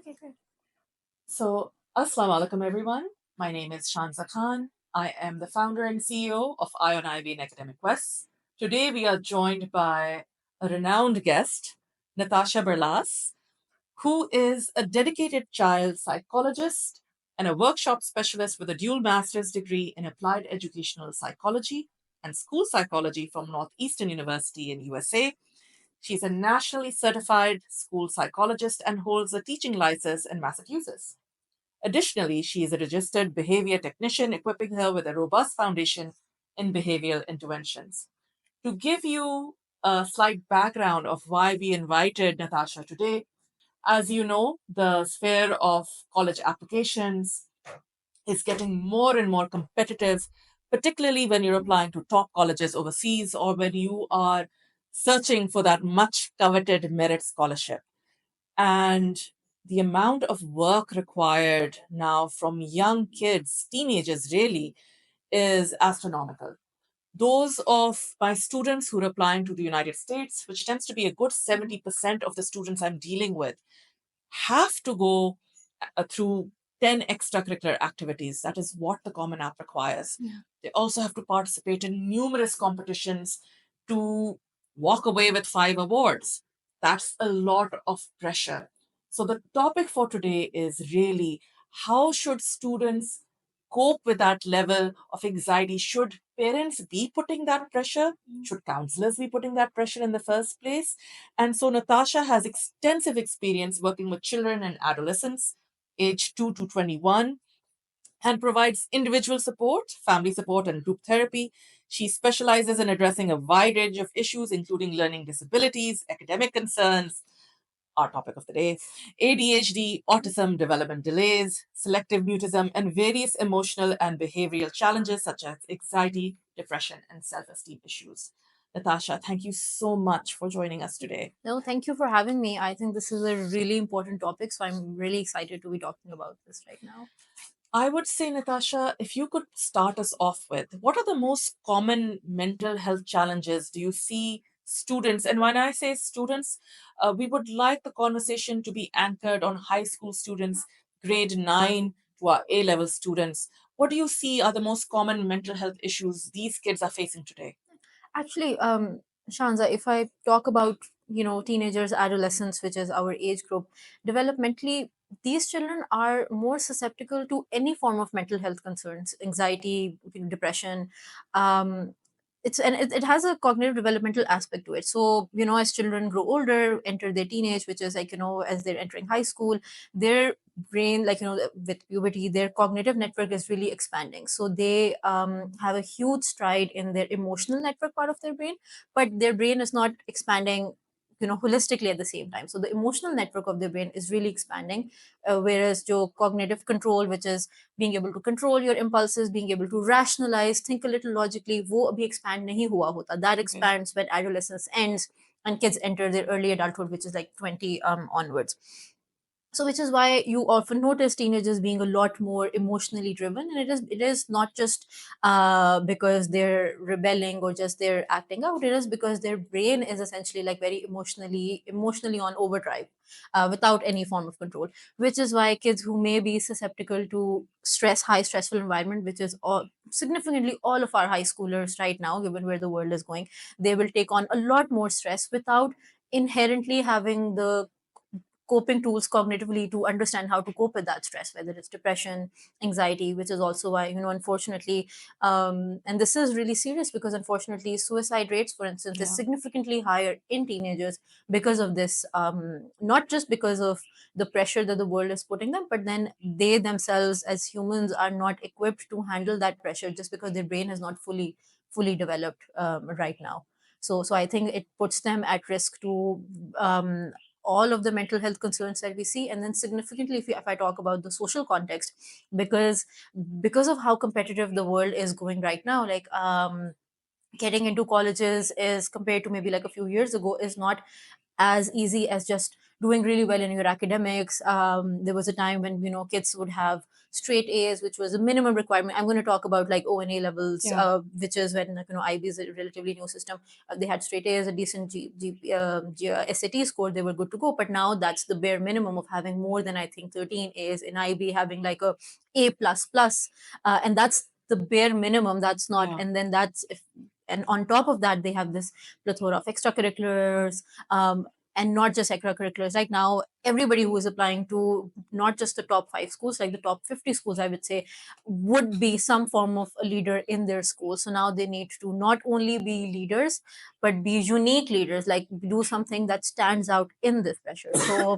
Okay, great. So, Assalamu alaikum, everyone. My name is Shanza Khan. I am the founder and CEO of Ion Ivy in Academic West. Today, we are joined by a renowned guest, Natasha Berlas, who is a dedicated child psychologist and a workshop specialist with a dual master's degree in applied educational psychology and school psychology from Northeastern University in USA. She's a nationally certified school psychologist and holds a teaching license in Massachusetts. Additionally, she is a registered behavior technician, equipping her with a robust foundation in behavioral interventions. To give you a slight background of why we invited Natasha today, as you know, the sphere of college applications is getting more and more competitive, particularly when you're applying to top colleges overseas or when you are searching for that much coveted merit scholarship. And the amount of work required now from young kids, teenagers really, is astronomical. Those of my students who are applying to the United States, which tends to be a good 70% of the students I'm dealing with, have to go through 10 extracurricular activities. That is what the Common App requires. Yeah. They also have to participate in numerous competitions to walk away with 5 awards. That's a lot of pressure. So, the topic for today is really how should students cope with that level of anxiety? Should parents be putting that pressure? Should counselors be putting that pressure in the first place? And so Natasha has extensive experience working with children and adolescents aged 2 to 21 and provides individual support, family support, and group therapy. She specializes in addressing a wide range of issues, including learning disabilities, academic concerns, our topic of the day, ADHD, autism, development delays, selective mutism, and various emotional and behavioral challenges such as anxiety, depression, and self esteem issues. Natasha, thank you so much for joining us today. No, thank you for having me. I think this is a really important topic, so I'm really excited to be talking about this right now. I would say, Natasha, if you could start us off with what are the most common mental health challenges do you see students? And when I say students, we would like the conversation to be anchored on high school students, grade 9 to our A level students. What do you see are the most common mental health issues these kids are facing today? Actually, Shanza, if I talk about teenagers, adolescents, which is our age group, developmentally, these children are more susceptible to any form of mental health concerns, anxiety, depression. It has a cognitive developmental aspect to it. So as children grow older, enter their teenage, which is like as they're entering high school, their brain, like with puberty, their cognitive network is really expanding, so they have a huge stride in their emotional network part of their brain, but their brain is not expanding holistically at the same time. So the emotional network of their brain is really expanding, whereas your cognitive control, which is being able to control your impulses, being able to rationalize, think a little logically, wo abhi expand nahi hua hota. That Okay. expands when adolescence ends and kids enter their early adulthood, which is like 20 onwards. So which is why you often notice teenagers being a lot more emotionally driven, and it is not just because they're rebelling or just they're acting out. It is because their brain is essentially like very emotionally on overdrive, without any form of control, which is why kids who may be susceptible to high stressful environment, which is significantly all of our high schoolers right now, given where the world is going, they will take on a lot more stress without inherently having the coping tools cognitively to understand how to cope with that stress, whether it's depression, anxiety, which is also why unfortunately, and this is really serious because unfortunately suicide rates, for instance, is Yeah. significantly higher in teenagers because of this, not just because of the pressure that the world is putting them, but then they themselves as humans are not equipped to handle that pressure just because their brain is not fully developed right now. So I think it puts them at risk to all of the mental health concerns that we see. And then significantly, if I talk about the social context, because of how competitive the world is going right now, like getting into colleges is, compared to maybe like a few years ago, is not as easy as just doing really well in your academics. There was a time when kids would have straight A's, which was a minimum requirement. I'm going to talk about like O and A levels, Yeah. which is when IB is a relatively new system. They had straight A's, a decent SAT score, they were good to go. But now that's the bare minimum of having more than, I think, 13 A's. In IB, having like a A++, and that's the bare minimum. That's not, Yeah. and then that's if, and on top of that, they have this plethora of extracurriculars, and not just extracurriculars. Right now, everybody who is applying to not just the top 5 schools, like the top 50 schools, I would say, would be some form of a leader in their school. So now they need to not only be leaders, but be unique leaders, like do something that stands out in this pressure. So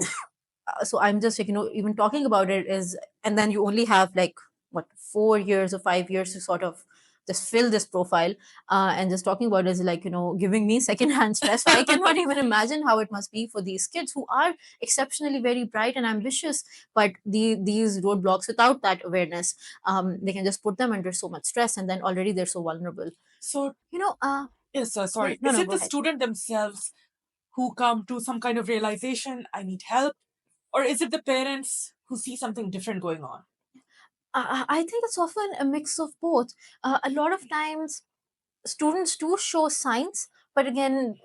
so I'm just like, even talking about it is, and then you only have like what, 4 years or 5 years to sort of just fill this profile, and just talking about it is like, giving me secondhand stress. I cannot even imagine how it must be for these kids who are exceptionally very bright and ambitious, but these roadblocks, without that awareness, they can just put them under so much stress, and then already they're so vulnerable. So, you know yes, sorry. no, Is no, it go the ahead. student themselves who come to some kind of realization, I need help? Or is it the parents who see something different going on? I think it's often a mix of both. A lot of times students do show signs, but again,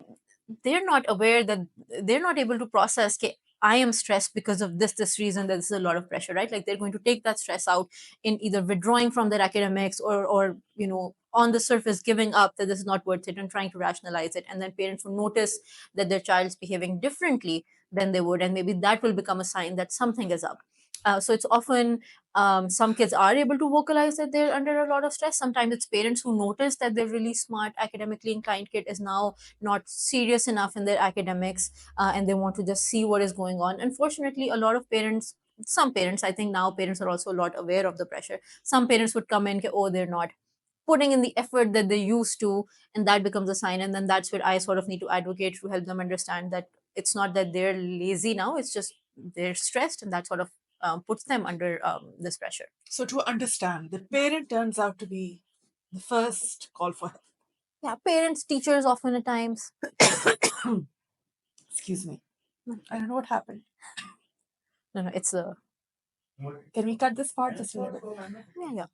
they're not aware that they're not able to process, okay, I am stressed because of this reason, that this is a lot of pressure, right? Like they're going to take that stress out in either withdrawing from their academics, or on the surface giving up, that this is not worth it, and trying to rationalize it. And then parents will notice that their child's behaving differently than they would, and maybe that will become a sign that something is up. So it's often, some kids are able to vocalize that they're under a lot of stress. Sometimes it's parents who notice that their really smart, academically inclined kid is now not serious enough in their academics, and they want to just see what is going on. Unfortunately, a lot of parents, some parents, I think now parents are also a lot aware of the pressure. Some parents would come in, oh, they're not putting in the effort that they used to, and that becomes a sign. And then that's where I sort of need to advocate to help them understand that it's not that they're lazy now, it's just they're stressed, and that sort of puts them under this pressure. So, to understand, the parent turns out to be the first call for help. Yeah, parents, teachers, often at times. Excuse me. I don't know what happened. No, it's a Can we cut this part just a little bit? yeah.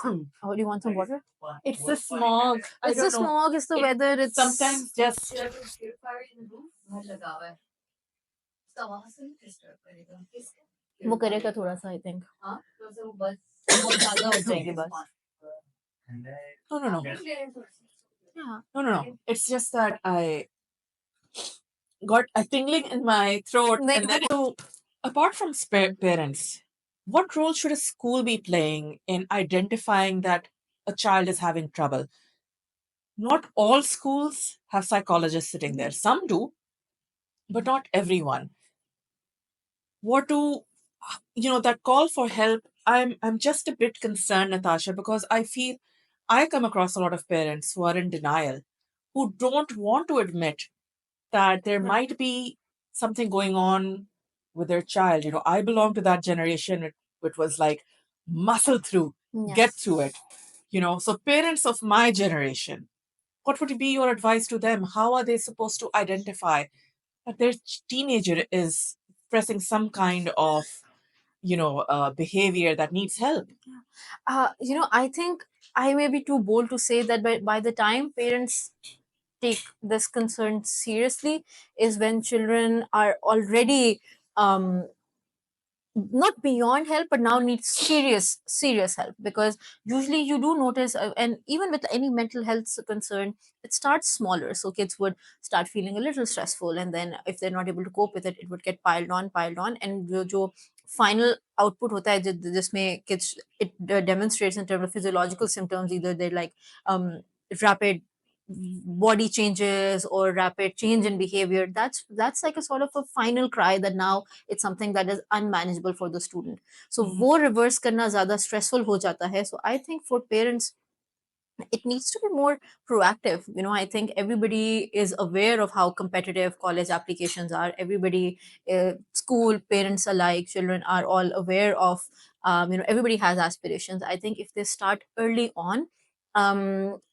Oh, do you want some water? It's the smog. I It's don't the know. smog, it's the weather. It's Sometimes just वो करेगा थोड़ा सा, I think. बहुत ज़्यादा हो जाएगी बस. no. Yeah. No. It's just that I got a tingling in my throat. Like- And then, so, apart from parents, what role should a school be playing in identifying that a child is having trouble? Not all schools have psychologists sitting there. Some do, but not everyone. What do that call for help? I'm just a bit concerned, Natasha, because I feel I come across a lot of parents who are in denial, who don't want to admit that there might be something going on with their child. I belong to that generation. It was like muscle through, get through it. So parents of my generation, what would be your advice to them? How are they supposed to identify that their teenager is pressing some kind of behavior that needs help? I think I may be too bold to say that by the time parents take this concern seriously is when children are already not beyond help, but now need serious help. Because usually you do notice, and even with any mental health concern, it starts smaller. So kids would start feeling a little stressful, and then if they're not able to cope with it, it would get piled on, and jo final output hota hai jisme kids, it demonstrates in terms of physiological symptoms. Either they're like rapid body changes or rapid change in behavior. That's like a sort of a final cry that now it's something that is unmanageable for the student. So wo reverse karna zyada stressful ho jata hai. So I think for parents it needs to be more proactive. I think everybody is aware of how competitive college applications are. Everybody, school, parents alike, children are all aware of, everybody has aspirations. I think if they start early on,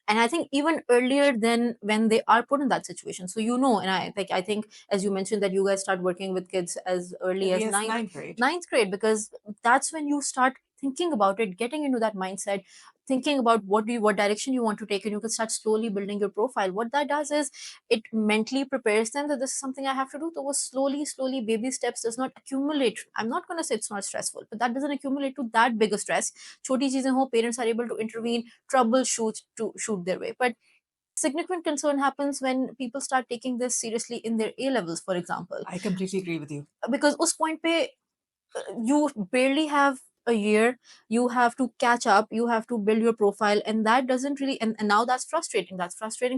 And I think even earlier than when they are put in that situation. So and I think as you mentioned that you guys start working with kids as early as Yes, ninth grade. ninth grade, because that's when you start thinking about it, getting into that mindset, thinking about what direction you want to take, and you can start slowly building your profile. What that does is it mentally prepares them that this is something I have to do. So slowly baby steps does not accumulate. I'm not going to say it's not stressful, but that doesn't accumulate to that big a stress. Choti cheezein ho, parents are able to intervene, troubleshoot to shoot their way. But significant concern happens when people start taking this seriously in their A levels, for example, I completely agree with you. because us point pe you barely have a year, you have to catch up, you have to build your profile, and that doesn't really, and now that's frustrating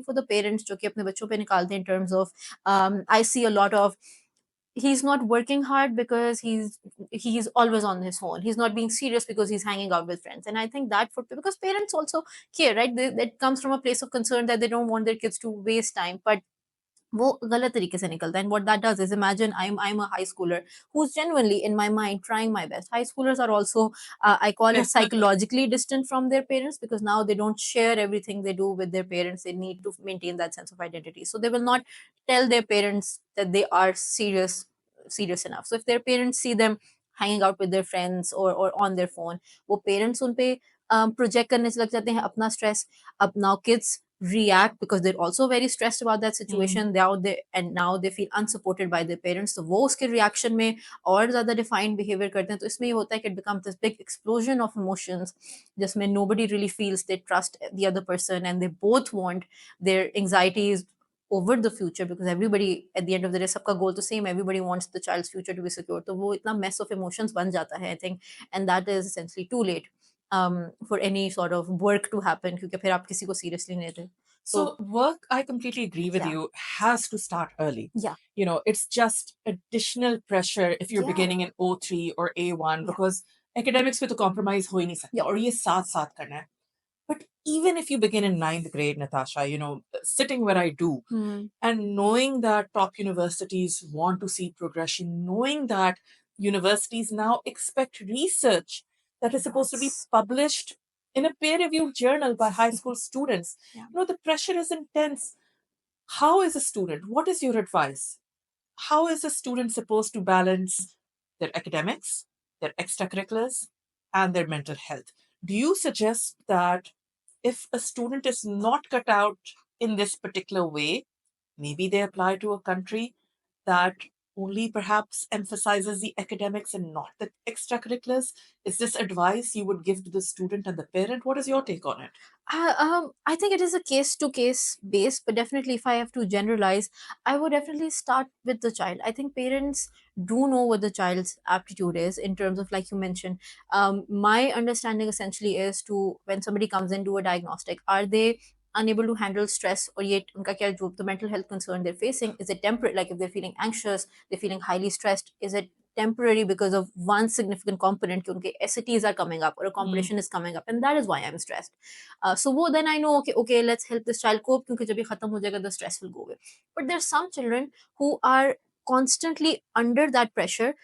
for the parents जो कि अपने बच्चों पे निकालते हैं in terms of I see a lot of he's not working hard because he's always on his phone, he's not being serious because he's hanging out with friends. And I think that for because parents also care, right? That comes from a place of concern that they don't want their kids to waste time, but वो गलत तरीके से निकलता है. And what that does is, imagine I'm a high schooler who's genuinely in my mind trying my best. High schoolers are also I call it psychologically distant from their parents, because now they don't share everything they do with their parents. They need to maintain that sense of identity, so they will not tell their parents that they are serious enough. So if their parents see them hanging out with their friends or on their phone, वो parents उन पे project करने से लग जाते हैं अपना stress. अब now kids react because they're also very stressed about that situation. Now they feel unsupported by their parents, so वो उसके reaction में और ज़्यादा defined behavior करते हैं. तो इसमें ये होता है कि it becomes this big explosion of emotions जिसमें nobody really feels they trust the other person, and they both want their anxieties over the future, because everybody at the end of the day सबका goal तो same, everybody wants the child's future to be secure. तो वो इतना mess of emotions बन जाता है, I think, and that is essentially too late for any sort of work to happen, क्योंकि फिर आप किसी को seriously नहीं लेते. So work, I completely agree with Yeah. you, has to start early. Yeah. You know, it's just additional pressure if you're Yeah. beginning in O3 or A1, Yeah. because academics में तो compromise हो ही नहीं सकता, Yeah. और ये साथ साथ करना है. But even if you begin in ninth grade, Natasha, you know, sitting where I do, and knowing that top universities want to see progression, knowing that universities now expect research that is supposed to be published in a peer-reviewed journal by high school students. Yeah. You know, the pressure is intense. How is a student? What is your advice? How is a student supposed to balance their academics, their extracurriculars, and their mental health? Do you suggest that if a student is not cut out in this particular way, maybe they apply to a country that only perhaps emphasizes the academics and not the extracurriculars? Is this advice you would give to the student and the parent? What is your take on it? I think it is a case to case base, but definitely if I have to generalize, I would definitely start with the child. I think parents do know what the child's aptitude is in terms of, like you mentioned. My understanding essentially is to, when somebody comes in, do a diagnostic. Are they unable to handle stress, or yet उनका क्या जो the mental health concern they're facing, is it temporary? Like if they're feeling anxious, they're feeling highly stressed, is it temporary because of one significant component कि उनके SATs are coming up or a competition is coming up, and that is why I'm stressed. So then I know, okay, let's help this child cope, क्योंकि जब ये खत्म हो जाएगा, the stress will go away. But there's some children who are constantly under that pressure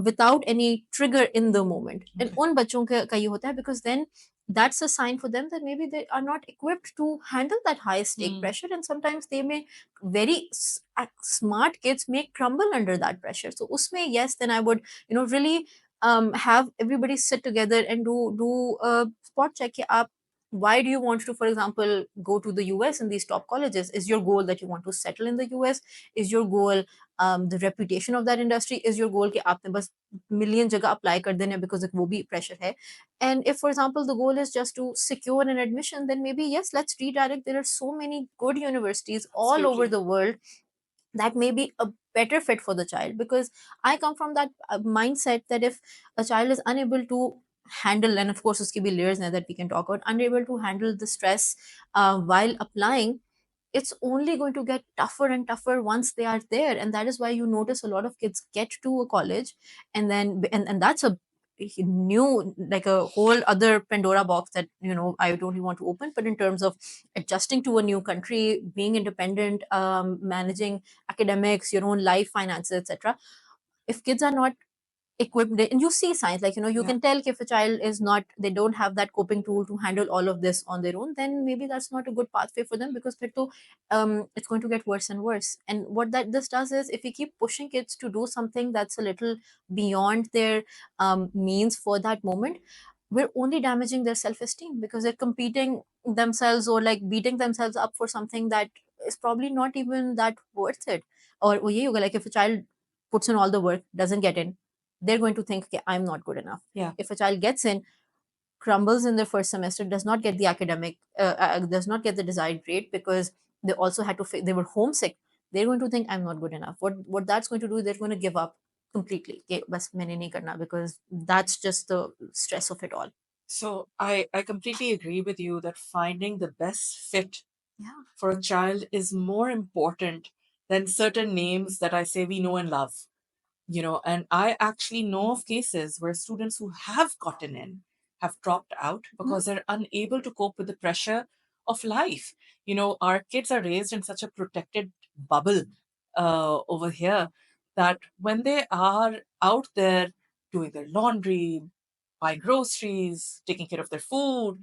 without any trigger in the moment. And उन बच्चों का ये होता है, because then that's a sign for them that maybe they are not equipped to handle that high stake pressure, and sometimes they may very smart kids may crumble under that pressure. So usme, yes, then I would really have everybody sit together and do a spot check कि आप why do you want to, for example, go to the US in these top colleges? Is your goal that you want to settle in the US? Is your goal the reputation of that industry? Is your goal कि आपने बस million जगह apply कर देने because एक वो भी pressure है? And if, for example, the goal is just to secure an admission, then maybe yes, let's redirect. There are so many good universities all over the world that may be a better fit for the child, because I come from that mindset that if a child is unable to handle, and of course uski bhi layers hai that we can talk about, unable to handle the stress while applying, it's only going to get tougher and tougher once they are there. And that is why you notice a lot of kids get to a college, and then and that's a new, like a whole other Pandora box that I don't really want to open. But in terms of adjusting to a new country, being independent, managing academics, your own life, finances, etc., if kids are not equipped, and you see signs like, you Yeah. can tell if a child is not, they don't have that coping tool to handle all of this on their own, then maybe that's not a good pathway for them, because फिर तो, it's going to get worse and worse. And what that this does is, if we keep pushing kids to do something that's a little beyond their means for that moment, we're only damaging their self-esteem, because they're competing themselves, or like beating themselves up for something that is probably not even that worth it. Or वो यही होगा, like if a child puts in all the work, doesn't get in, they're going to think, okay, I'm not good enough. Yeah. If a child gets in, crumbles in their first semester, does not get the academic, does not get the desired grade, because they also had to, they were homesick, they're going to think, I'm not good enough. What that's going to do, they're going to give up completely. Okay, बस मैंने नहीं करना, because that's just the stress of it all. So I completely agree with you that finding the best fit Yeah. for a child is more important than certain names that I say we know and love. And I actually know of cases where students who have gotten in have dropped out because they're unable to cope with the pressure of life. Our kids are raised in such a protected bubble over here that when they are out there doing their laundry, buying groceries, taking care of their food,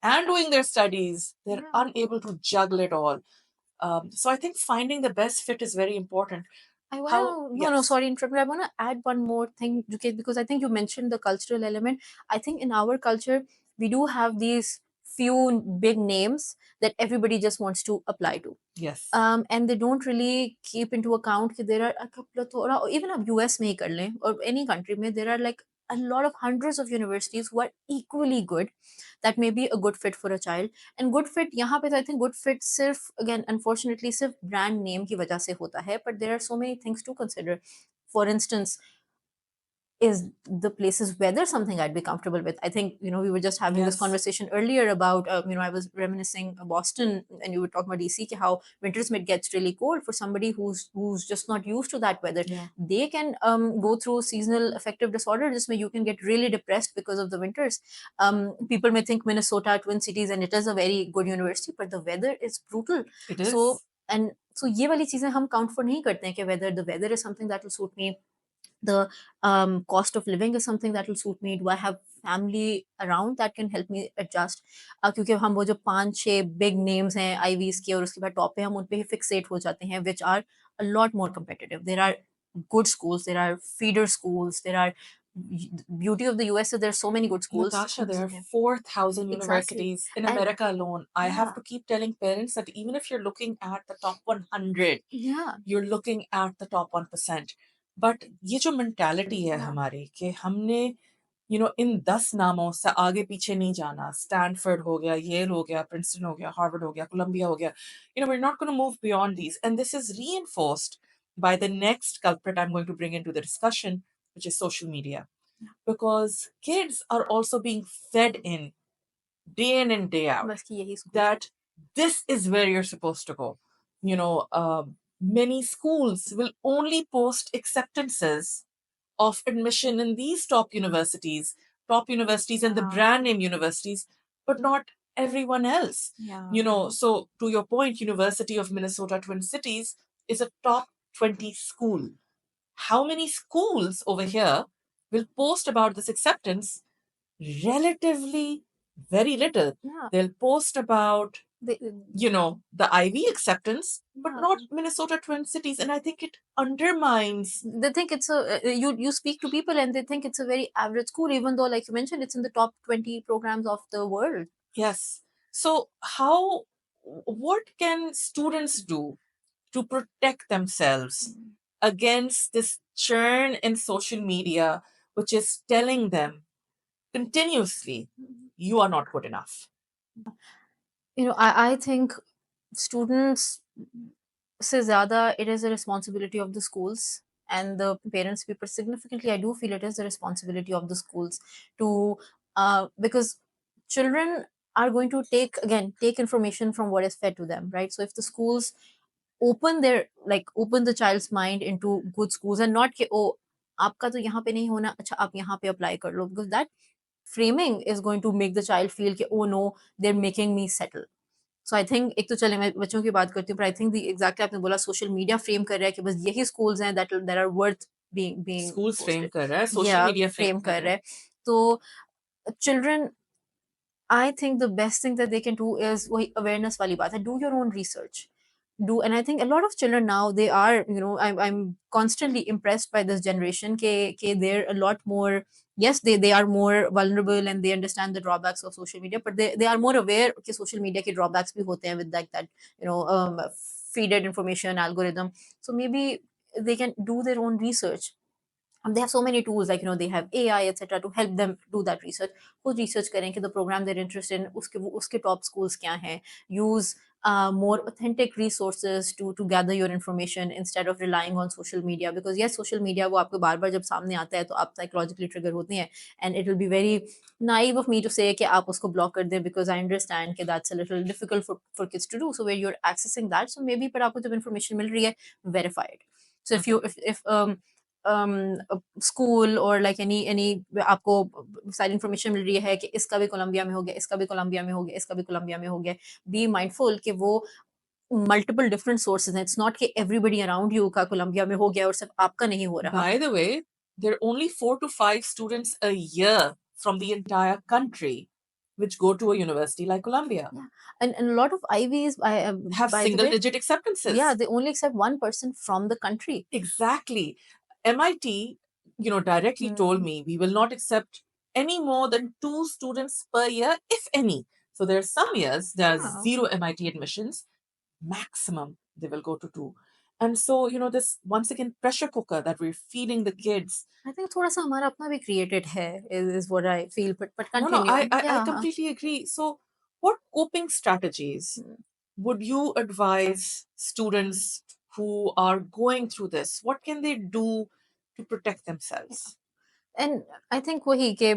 and doing their studies, they're Yeah. unable to juggle it all. So I think finding the best fit is very important. I want How? to, no, Yes. sorry, interrupt. I want to add one more thing, because I think you mentioned the cultural element. I think in our culture, we do have these few big names that everybody just wants to apply to. Yes. And they don't really keep into account that there are a couple of, or even अब US में ही कर लें, or any country में, there are like a lot of hundreds of universities who are equally good, that may be a good fit for a child. And good fit यहाँ पे तो I think good fit सिर्फ, again unfortunately, सिर्फ brand name की वजह से होता है, but there are so many things to consider. For instance, is the place's weather something I'd be comfortable with? I think, we were just having this Yes. conversation earlier about, I was reminiscing Boston, and you were talking about DC, how winters may get really cold for somebody who's just not used to that weather. Yeah. They can go through seasonal affective disorder. Just where you can get really depressed because of the winters. People may think Minnesota, Twin Cities, and it is a very good university, but the weather is brutal. It is. So ये वाली चीजें हम count for नहीं करते हैं कि whether the weather is something that will suit me, the cost of living is something that will suit me, do I have family around that can help me adjust. क्योंकि हम वो जो 5-6 big names हैं IVs के, और उसके बाद top पे हम उन पे ही fixate हो जाते हैं, which are a lot more competitive. There are good schools, there are feeder schools, there are, beauty of the US is there's so many good schools. Natasha, there are Yeah. 4,000 Exactly. universities in And- America alone. I have Yeah. to keep telling parents that even if you're looking at the top 100, Yeah. you're looking at the top 1%. But ये जो mentality है Yeah. हमारी कि हमने इन 10 नामों से आगे पीछे नहीं जाना, स्टैनफोर्ड हो गया, येल हो गया, प्रिंसटन हो गया, हार्वर्ड हो गया, कोलंबिया हो गया, we're not going to move beyond these. And this is reinforced by the next culprit I'm going to bring into the discussion, which is social media. Because kids are also being fed in and day out बस कि यही school that this is where you're supposed to go. Many schools will only post acceptances of admission in these top universities and the Yeah. brand name universities, but not everyone else. Yeah. So to your point, University of Minnesota Twin Cities is a top 20 school. How many schools over here will post about this acceptance? Relatively very little. Yeah. They'll post about They, the Ivy acceptance, but Yeah. not Minnesota Twin Cities. And I think it undermines. they think it's a, you speak to people and they think it's a very average school, even though, like you mentioned, it's in the top 20 programs of the world. Yes. So what can students do to protect themselves against this churn in social media, which is telling them continuously, you are not good enough? I think students से ज़्यादा, it is a responsibility of the schools and the parents people. Significantly, I do feel it is the responsibility of the schools to, because children are going to take information from what is fed to them, right? So if the schools open the child's mind into good schools, and not कि oh आपका तो यहाँ पे नहीं होना, अच्छा आप यहाँ पे apply कर लो, because that framing is going to make the child feel कि oh no, they're making me settle. So I think, एक तो चले मैं बच्चों की बात करती हूँ, पर आई थिंक दी एग्जैक्टली आपने बोला सोशल मीडिया फ्रेम कर रहा है कि बस यही स्कूल्स हैं that are worth being Schools frame posted. कर रहा है, social Yeah, media frame frame कर कर रहा रहा है. है. तो children, I think the best thing that they can do is वही awareness वाली बात है. Do your own research. And I think a lot of children now, they are, I'm constantly impressed by this generation. They're a lot more. Yes, they are more vulnerable and they understand the drawbacks of social media, but they are more aware कि social media के drawbacks भी होते हैं with like that, feeded information algorithm. So maybe they can do their own research. They have so many tools, like they have AI etc. to help them do that research. खुद research करें कि the program they're interested in उसके top schools क्या हैं. Use more authentic resources to gather your information instead of relying on social media, because yes, social media वो आपको बार बार जब सामने आता है तो आप psychologically trigger होते हैं, and it will be very naive of me to say कि आप उसको block कर दें, because I understand कि that's a little difficult for kids to do. So where you're accessing that, so maybe पर आपको जब information मिल रही है, verify it. So if school और लाइक एनी आपको सारी इन्फॉर्मेशन मिल रही है कि इसका भी कोलंबिया में हो गया, इसका भी कोलंबिया में हो गया, इसका भी कोलंबिया में हो गया, बी माइंडफुल कि वो मल्टीपल डिफरेंट सोर्सेज हैं. इट्स नॉट कि एवरीबडी अराउंड यू का कोलंबिया में हो गया और सिर्फ आपका नहीं हो रहा. By the way, there are only 4 to 5 students a year from the entire country which go to a university like Columbia. Yeah. And a lot of IVs, Have by the single way, digit acceptances. yeah, they only accept 1% from the country. Exactly. MIT, directly told me we will not accept any more than 2 students per year, if any. So there are some years there are Wow. 0 MIT admissions. Maximum they will go to 2. And so, this once again pressure cooker that we're feeding the kids. I think थोड़ा सा हमारा अपना भी created है is what I feel, but No, continue. I Yeah. completely agree. So, what coping strategies would you advise students who are going through this? What can they do to protect themselves? And I think वही कि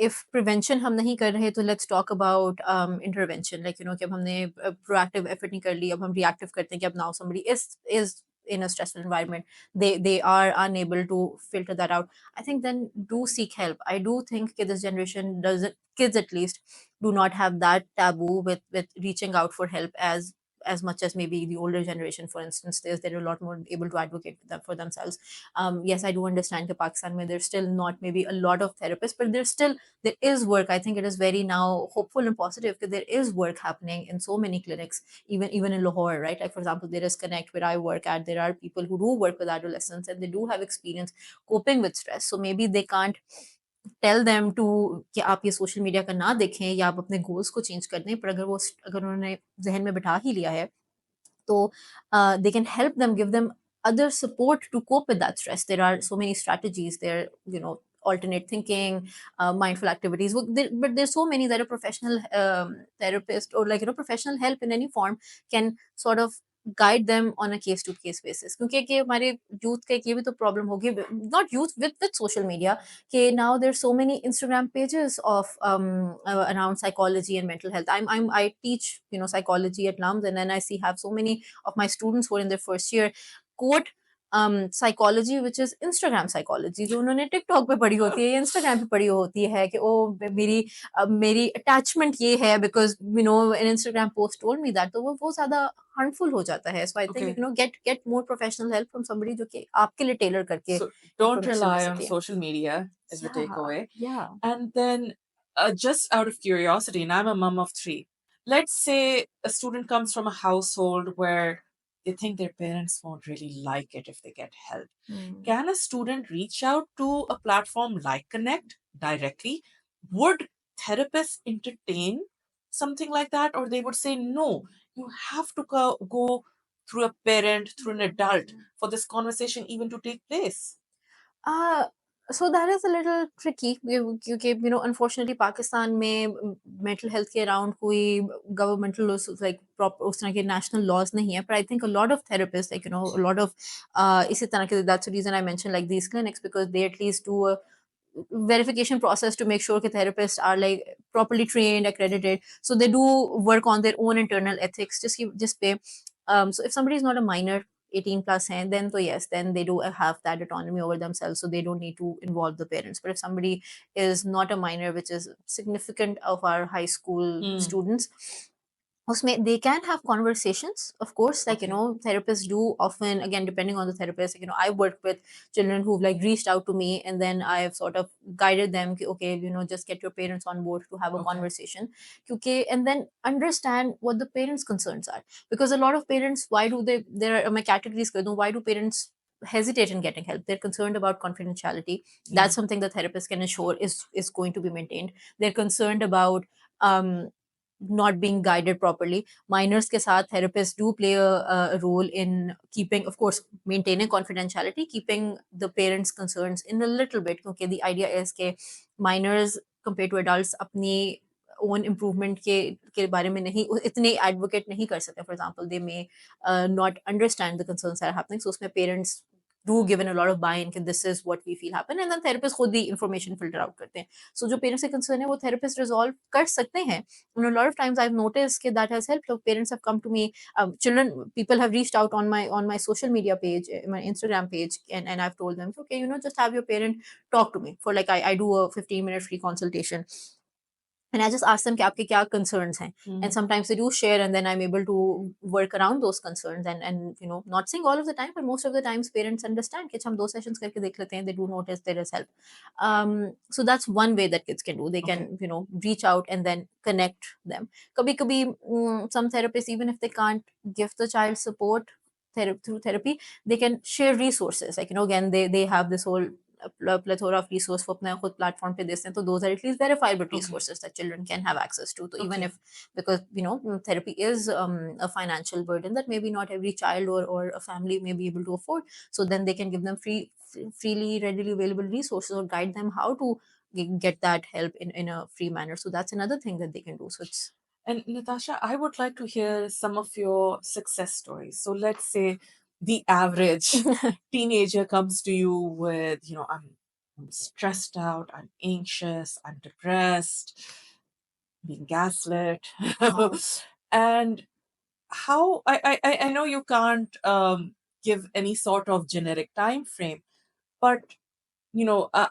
if prevention हम नहीं कर रहे तो let's talk about intervention, like कि अब हमने proactive effort नहीं कर ली, अब हम reactive करते हैं कि अब now somebody is in a stressful environment, they are unable to filter that out. I think then do seek help. I do think that this generation doesn't, kids at least, do not have that taboo with reaching out for help as much as maybe the older generation, for instance. They're a lot more able to advocate for themselves. Yes, I do understand that Pakistan mein there's still not maybe a lot of therapists, but there is work. I think it is very now hopeful and positive that there is work happening in so many clinics, even in Lahore, right? Like for example, there is Connect where I work at. There are people who do work with adolescents and they do have experience coping with stress. So maybe they can't tell them to कि आप ये social media का ना देखें या आप अपने goals को चेंज कर दें, पर अगर उन्होंने जहन में बिठा ही लिया है तो they can help them, give them other support to cope with that stress. There are so many strategies there, alternate thinking, mindful activities. But there's so many that a professional therapist or professional help in any form can sort of guide them on a case to case basis. क्योंकि कि हमारे youth का एक ये भी तो problem होगी, not youth, with social media, कि now there's so many Instagram pages of around psychology and mental health. I teach psychology at LUMS, and then I have so many of my students who are in their first year quote psychology, which is Instagram psychology, जो उन्होंने TikTok पे पढ़ी होती है या Instagram पे पढ़ी होती है कि ओ मेरी attachment ये है because an Instagram post told me that, तो वो ज़्यादा harmful हो जाता है. So I think Okay. get more professional help from somebody जो कि आपके लिए tailor करके So don't information they rely on सके. social media is the Yeah, takeaway. yeah. And then, just out of curiosity, and I'm a mom of 3. Let's say a student comes from a household where they think their parents won't really like it if they get help. Can a student reach out to a platform like Connect directly? Would therapists entertain something like that? Or they would say, no, you have to go through a parent, through an adult for this conversation even to take place? Uh, so that is a little tricky क्योंकि unfortunately Pakistan में mental health के around कोई governmental laws like proper उस तरह के national laws नहीं है. But I think a lot of therapists, like a lot of इसी तरह के, that's the reason I mentioned like these clinics, because they at least do a verification process to make sure that therapists are like properly trained, accredited. So they do work on their own internal ethics. Just pay. So if somebody is not a minor, 18 plus hai, then so yes, then they do have that autonomy over themselves, so they don't need to involve the parents. But if somebody is not a minor, which is significant of our high school students, उसमें they can have conversations, of course, like Okay. therapists do often, again depending on the therapist, like, I work with children who've like reached out to me, and then I've sort of guided them ki, okay, just get your parents on board to have a Okay. conversation. Okay, and then understand what the parents concerns are, because a lot of parents, why do they, there are my categories kar दूं, why do parents hesitate in getting help? They're concerned about confidentiality. Yeah. That's something the therapist can assure is going to be maintained. They're concerned about um not being guided properly. Minors ke saath therapists do play a role in keeping, of course, maintaining confidentiality, keeping the parents' concerns in a little bit. Okay, the idea is that minors compared to adults अपनी own improvement के बारे में नहीं इतने advocate नहीं कर सकते. For example, they may not understand the concerns that are happening. So उसमें parents do given a lot of buy-in कि this is what we feel happen, and then therapists खुद the information filter out करते हैं. So जो parents के concern है वो therapist resolve कर सकते हैं. And a lot of times I've noticed that has helped. Like, parents have come to me, children, people have reached out on my social media page, my Instagram page, and I've told them, okay, just have your parent talk to me for like I do a 15-minute free consultation, and I just ask them कि आपके क्या concerns हैं. And sometimes they do share, and then I'm able to work around those concerns, and not saying all of the time, but most of the times parents understand कि अच्छा हम 2 sessions करके देख लेते हैं. They do notice there is help. So that's one way that kids can do. They Okay. can reach out and then connect them. कभी कभी some therapists, even if they can't give the child support through therapy, they can share resources. Like again, they have this whole plethora of resource for अपने खुद platform पे देते हैं, तो those are at least verifiable Okay. resources that children can have access to. So even Okay. if, because therapy is a financial burden that maybe not every child or a family may be able to afford, so then they can give them freely readily available resources, or guide them how to get that help in a free manner. So that's another thing that they can do. So it's And Natasha, I would like to hear some of your success stories. So let's say the average teenager comes to you with, I'm stressed out, I'm anxious, I'm depressed, being gaslit. And how I know you can't give any sort of generic time frame, but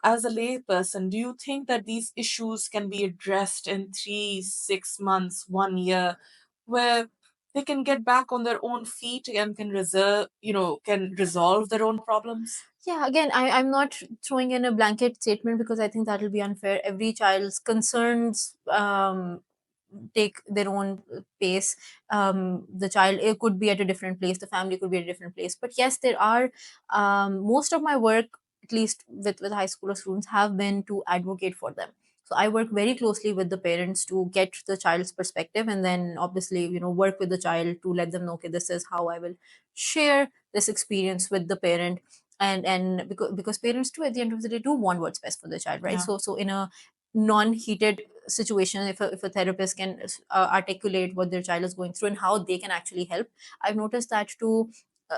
as a lay person, do you think that these issues can be addressed in 3, 6 months, 1 year, where they can get back on their own feet and can resolve their own problems? Yeah, again, I'm not throwing in a blanket statement because I think that will be unfair. Every child's concerns take their own pace. The child, it could be at a different place, the family could be at a different place. But yes, there are, most of my work, at least with high school students, have been to advocate for them. So I work very closely with the parents to get the child's perspective, and then obviously, work with the child to let them know, okay, this is how I will share this experience with the parent. And because parents too, at the end of the day, do want what's best for the child, right? Yeah. So in a non-heated situation, if a therapist can articulate what their child is going through and how they can actually help, I've noticed that to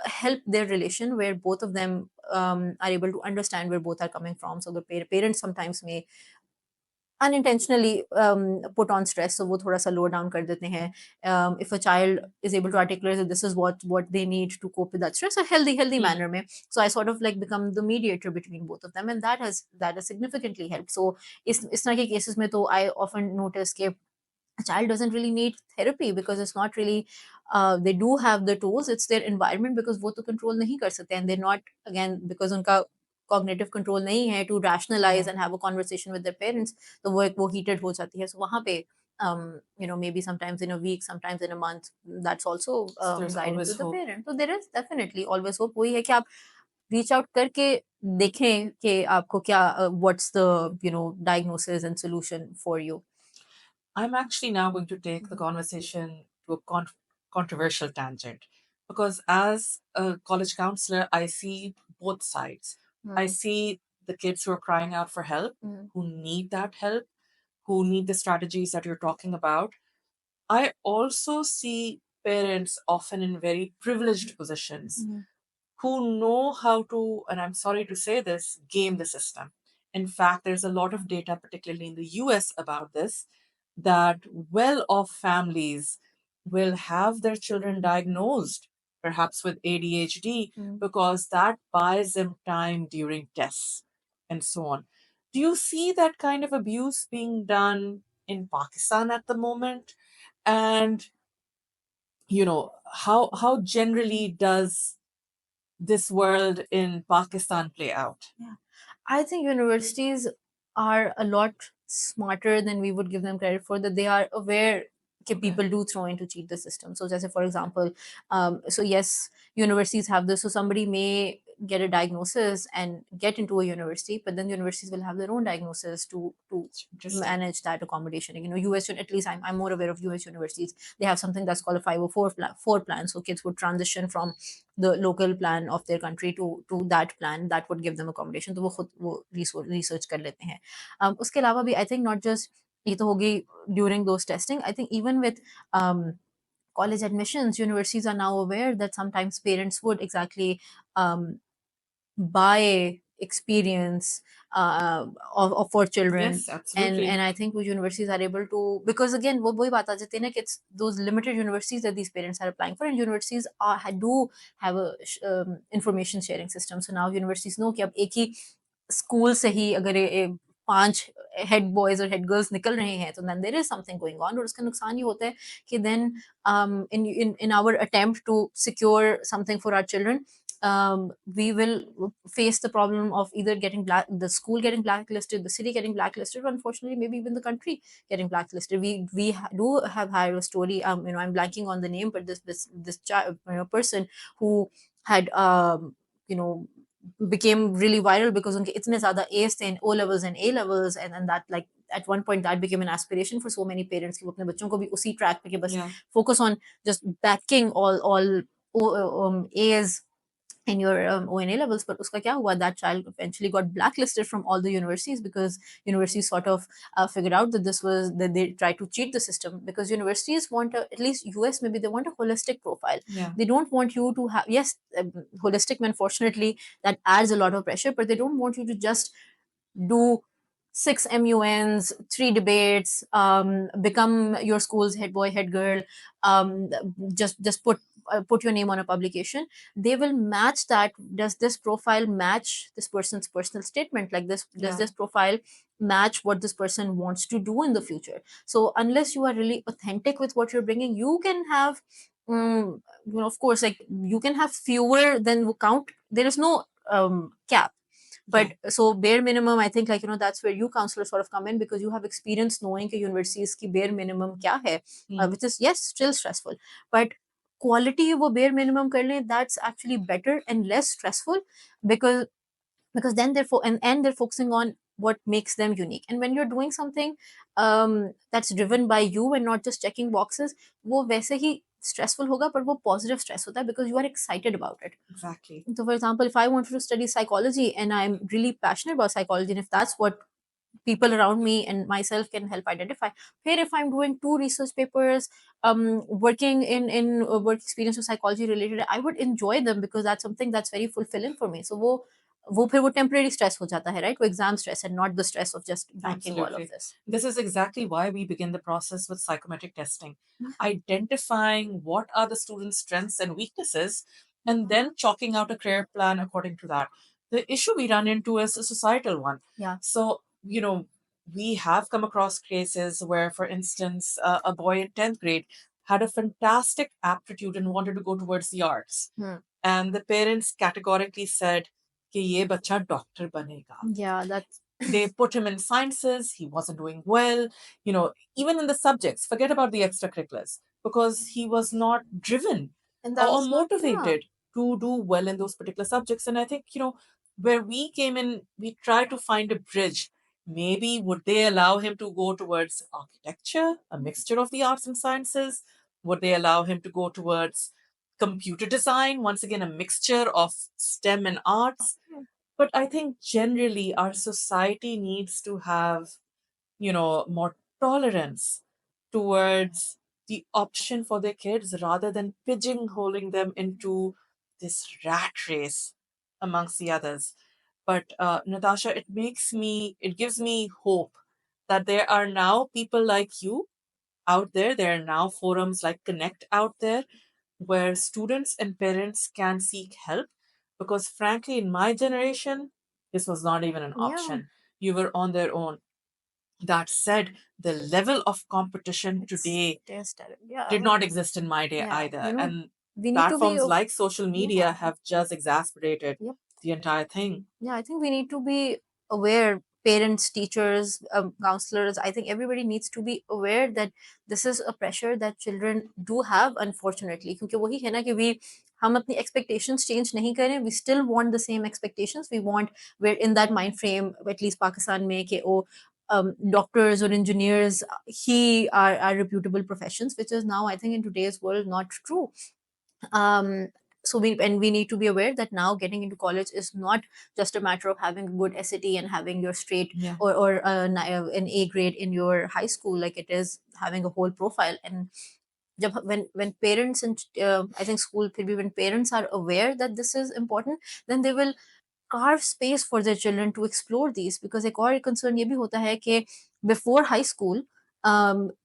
help their relation, where both of them are able to understand where both are coming from. So the parents sometimes may unintentionally put on stress, so वो थोड़ा सा low down कर देते हैं. If a child is able to articulate that this is what they need to cope with that stress, a healthy Hmm. manner में, so I sort of like become the mediator between both of them, and that has significantly helped. So इस तरह के cases में तो I often notice कि a child doesn't really need therapy, because it's not really, they do have the tools, it's their environment, because वो तो control नहीं कर सकते, and they're not, again, because उनका cognitive control नहीं है to rationalize Yeah. and have a conversation with their parents, तो वो heated हो जाती है. So वहाँ पे maybe sometimes in a week, sometimes in a month, that's also So there's guidance always with the hope. parent. So there is definitely always hope. वही है कि आप reach out करके देखें कि आपको क्या, what's the diagnosis and solution for you. I'm actually now going to take the conversation to a controversial tangent because, as a college counselor, I see both sides. I Mm. see the kids who are crying out for help, Mm. who need that help, who need the strategies that you're talking about. I also see parents often in very privileged positions Mm. who know how to, and I'm sorry to say this, game the system. In fact, there's a lot of data, particularly in the US, about this, that well off families will have their children diagnosed, perhaps with ADHD, Mm. because that buys them time during tests and so on. Do you see that kind of abuse being done in Pakistan at the moment? And how generally does this world in Pakistan play out? Yeah. I think universities are a lot smarter than we would give them credit for, that they are aware that Okay. people do throw in to cheat the system. So, just for example, so yes, universities have this. So, somebody may get a diagnosis and get into a university, but then universities will have their own diagnosis to Interesting. manage that accommodation. US, at least I'm more aware of US universities. They have something that's called a 504 plan. So, kids would transition from the local plan of their country to that plan that would give them accommodation. तो वो खुद वो research कर लेते हैं. उसके अलावा भी I think not just ये तो होगी during those testing. I think even with college admissions, universities are now aware that sometimes parents would exactly buy experience for children. Yes, and absolutely. and I think वो universities are able to, because again वो वही बात आ जाती है ना कि it's those limited universities that these parents are applying for, and universities do have a information sharing system. So now universities know कि अब एक ही स्कूल से ही अगर 5 हेड बॉयज और हेड गर्ल्स निकल रहे हैं, तो then there is something going on. और उसका नुकसान ये होता है कि then in our attempt to secure something for our children, we will face the problem of either the school getting blacklisted, the city getting blacklisted, or unfortunately maybe even the country getting blacklisted. Do have had a story. I'm blanking on the name, but this child, person who had you know became really viral because उनके इतने ज़्यादा A's थे in O levels and A levels, and that, like, at one point that became an aspiration for so many parents कि वो अपने बच्चों को भी उसी track पे कि बस Yeah. focus on just backing all A's in your ONA levels. But uska kya hua, that child eventually got blacklisted from all the universities because universities sort of figured out that they tried to cheat the system, because universities want at least US maybe, they want a holistic profile. Yeah. They don't want you to have, yes, holistic, unfortunately that adds a lot of pressure, but they don't want you to just do 6 MUNs, 3 debates, become your school's head boy, head girl, um, just put your name on a publication. They will match that. Does this profile match this person's personal statement? Like this, does Yeah. this profile match what this person wants to do in the future? So unless you are really authentic with what you're bringing, you can have, of course, like you can have fewer than count. There is no cap. But so bare minimum, I think, like, that's where you counselors sort of come in, because you have experience knowing कि universities की bare minimum क्या है, which is, yes, still stressful, but quality वो bare minimum कर लें, that's actually better and less stressful, because then and they're focusing on what makes them unique. And when you're doing something that's driven by you and not just checking boxes, वो वैसे ही stressful होगा, but वो positive stress होता है because you are excited about it. Exactly. So, for example, if I wanted to study psychology and I'm really passionate about psychology, and if that's what people around me and myself can help identify, here if I'm doing 2 research papers, working in work experience with psychology related, I would enjoy them because that's something that's very fulfilling for me. So वो फिर वो temporary stress हो जाता है, right? वो exam stress and not the stress of just banking all of Absolutely. this. This is exactly why we begin the process with psychometric testing, identifying what are the students' strengths and weaknesses, and then chalking out a career plan according to that. The issue we run into is a societal one. Yeah. So, we have come across cases where, for instance, a boy in 10th grade had a fantastic aptitude and wanted to go towards the arts. And the parents categorically said, कि ये बच्चा doctor बनेगा. Yeah, that's They put him in sciences, he wasn't doing well, even in the subjects, forget about the extracurriculars, because he was not driven and that or was not, motivated to do well in those particular subjects. And I think, where we came in, we tried to find a bridge. Maybe would they allow him to go towards architecture, a mixture of the arts and sciences? Would they allow him to go towards computer design, once again a mixture of STEM and arts? But I think generally our society needs to have, more tolerance towards the option for their kids rather than pigeonholing them into this rat race amongst the others. But Natasha, it gives me hope that there are now people like you out there. There are now forums like Connect out there where students and parents can seek help, because frankly in my generation this was not even an yeah. option. You were on their own. That said, the level of competition today it is terrible. Yeah, I did mean, not exist in my day yeah, either. And we need to be platforms like social media yeah, have just exacerbated yep. the entire thing. Yeah, I think we need to be aware, parents, teachers, counselors. I think everybody needs to be aware that this is a pressure that children do have, unfortunately. क्योंकि वही है ना कि हम अपनी expectations change नहीं करें, we still want the same expectations. We want, we're in that mind frame, at least Pakistan में, कि doctors or engineers are reputable professions, which is now, I think, in today's world not true. um so we need to be aware that now getting into college is not just a matter of having a good SAT and having your straight Yeah. or an A grade in your high school. Like, it is having a whole profile. And when parents and I think school फिर भी, when parents are aware that this is important, then they will carve space for their children to explore these. Because एक और concern ये भी होता है कि before high school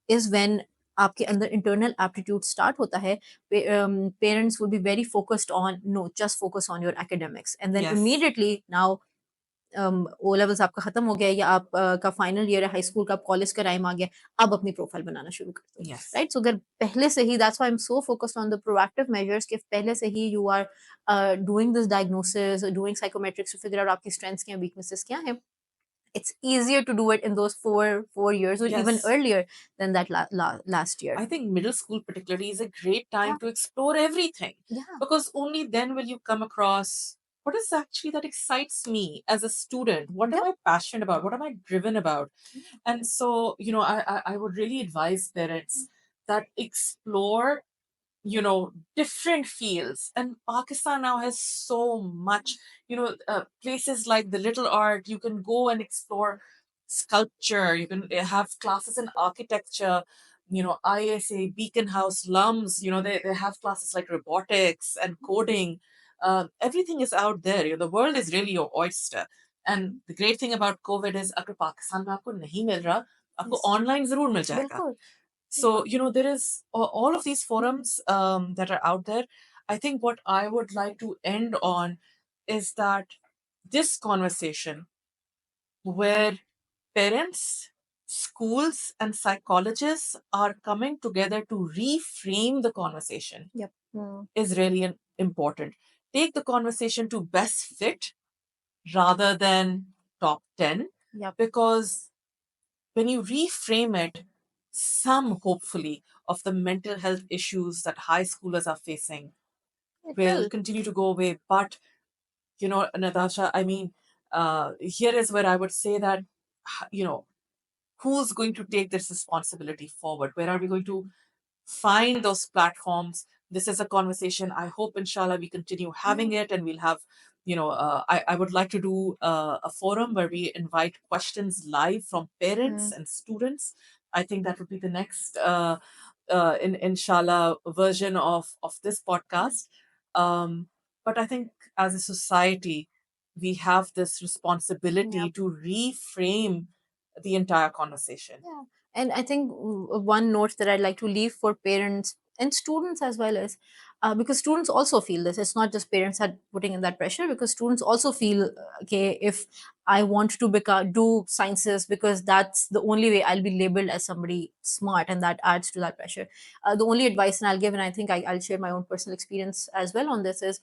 is when आपके अंदर internal aptitude start होता है. Parents would be very focused on, no, just focus on your academics, and then Yes. immediately now O levels आपका खत्म हो गया, या आप का फाइनल ईयर है हाई स्कूल का, आप कॉलेज का टाइम आ गया, अब अपनी प्रोफाइल बनाना शुरू कर दो. Yes. राइट. सो अगर पहले से ही, that's why I am so focused on the proactive measures, कि पहले से ही you are doing this diagnosis, doing psychometrics to figure out आपकी स्ट्रेंथ्स क्या हैं, वीकनेसेस क्या हैं. It's easier to do it in those four years, or even Yes. earlier than that last year. I think middle school particularly is a great time Yeah. to explore everything, Yeah. because only then will you come across what is actually that excites me as a student. What am Yep. I passionate about? What am I driven about? And so, I would really advise parents that explore, different fields. And Pakistan now has so much, places like the Little Art. You can go and explore sculpture. You can have classes in architecture. ISA, Beacon House, LUMS, they have classes like robotics and coding. Everything is out there. The world is really your oyster. And the great thing about COVID is, अगर पाकिस्तान में आपको नहीं मिल रहा, आपको Yes. online ज़रूर मिल जाएगा. बिल्कुल. So, there is all of these forums that are out there. I think what I would like to end on is that this conversation, where parents, schools, and psychologists are coming together to reframe the conversation, Yep. is really important. Take the conversation to best fit rather than top 10, Yep. because when you reframe it, some, hopefully, of the mental health issues that high schoolers are facing It will will. continue to go away. But, Natasha, I mean, here is where I would say that, who's going to take this responsibility forward? Where are we going to find those platforms? This is a conversation. I hope, inshallah, we continue having it, and we'll have, I would like to do a forum where we invite questions live from parents and students. I think that would be the next, inshallah, version of this podcast. But I think as a society, we have this responsibility to reframe the entire conversation. Yeah. And I think one note that I'd like to leave for parents and students as well is, because students also feel this. It's not just parents are putting in that pressure, because students also feel, okay, if I want to do sciences, because that's the only way I'll be labeled as somebody smart, and that adds to that pressure. The only advice, and I'll give, and I think I'll share my own personal experience as well on this, is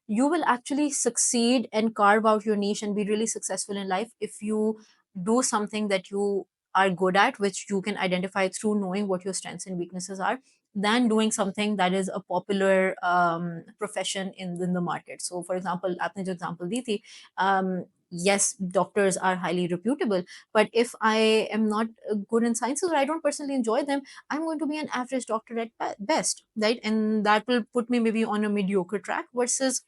you will actually succeed and carve out your niche and be really successful in life if you do something that you are good at, which you can identify through knowing what your strengths and weaknesses are, than doing something that is a popular profession in the market. So, for example, आपने जो example दी थी, yes, doctors are highly reputable, but if I am not good in sciences, or I don't personally enjoy them, I'm going to be an average doctor at best, right? And that will put me maybe on a mediocre track. Versus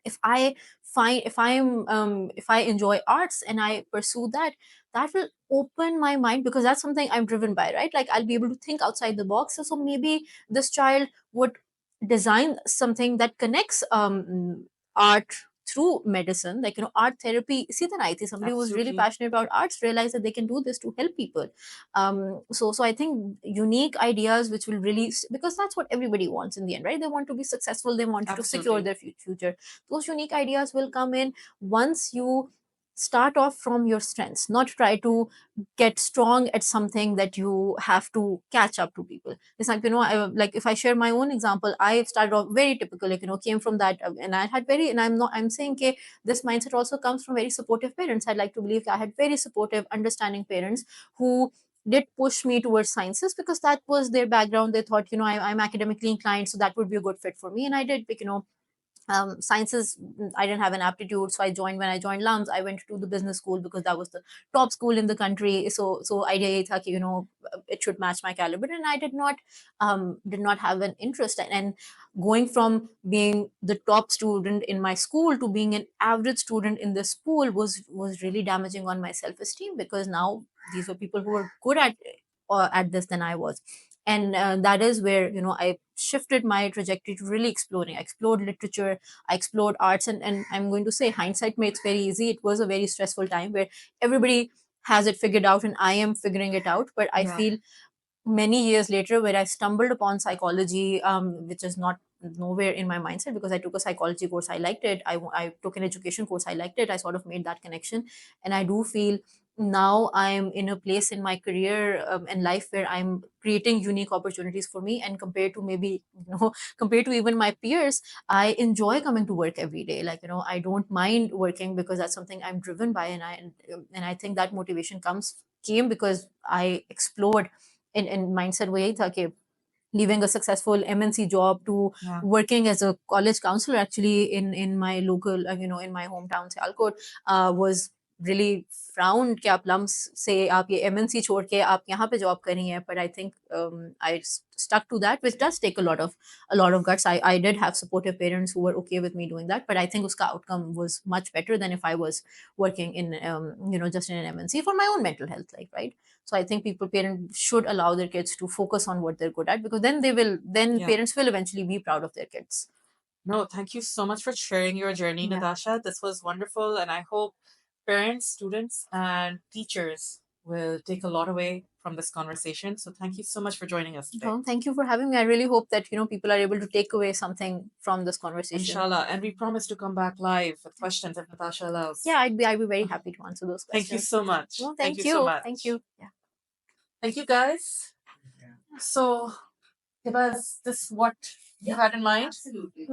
if I find, if I enjoy arts and I pursue that, that will open my mind, because that's something I'm driven by, right? Like, I'll be able to think outside the box. So maybe this child would design something that connects art through medicine, like, art therapy. See, then I think somebody who was really Absolutely. passionate about arts realized that they can do this to help people. So I think unique ideas, which will really, because that's what everybody wants in the end, right? They want to be successful, they want to secure Absolutely. their future. Those unique ideas will come in once you start off from your strengths, not try to get strong at something that you have to catch up to people. It's like, like if I share my own example, I started off very typical, like, came from that, and I had very, and I'm saying, okay, this mindset also comes from very supportive parents. I'd like to believe I had very supportive, understanding parents who did push me towards sciences because that was their background. They thought, I'm academically inclined, so that would be a good fit for me. And I did pick, sciences. I didn't have an aptitude, so when I joined LUMS, I went to the business school because that was the top school in the country. So idea ye tha ki, it should match my caliber, and I did not have an interest. And going from being the top student in my school to being an average student in the school was really damaging on my self esteem, because now these were people who were good at this than I was. And that is where, I shifted my trajectory to really exploring. I explored literature, I explored arts, and I'm going to say, hindsight makes very easy. It was a very stressful time where everybody has it figured out and I am figuring it out. But I Yeah. feel many years later, where I stumbled upon psychology, which is not nowhere in my mindset, because I took a psychology course, I liked it. I took an education course, I liked it. I sort of made that connection. And I do feel now I'm in a place in my career, and life, where I'm creating unique opportunities for me. And compared to maybe, compared to even my peers, I enjoy coming to work every day. Like, I don't mind working because that's something I'm driven by. And I think that motivation came because I explored in mindset way tha कि leaving a successful MNC job to Yeah. working as a college counselor, actually, in my local, in my hometown Sialkot, was really frowned कि आप lumps से आप ये MNC छोड़ के आप यहाँ पे job कर रही हैं. But I think stuck to that, which does take a lot of guts. I did have supportive parents who were okay with me doing that, but I think uska outcome was much better than if I was working in just in an MNC for my own mental health, like, right? So I think parents should allow their kids to focus on what they're good at, because then Yeah. parents will eventually be proud of their kids. No, thank you so much for sharing your journey, Yeah. Natasha. This was wonderful, and I hope parents, students, and teachers will take a lot away from this conversation. So thank you so much for joining us today. Well, thank you for having me. I really hope that people are able to take away something from this conversation. Inshallah. And we promise to come back live with questions if Natasha allows. Yeah, I'd be very happy to answer those questions. Thank you so much. Well, Thank thank you so you. much. Thank you. Yeah. Thank you, guys. So, Hibaz, this what you had in mind? Absolutely.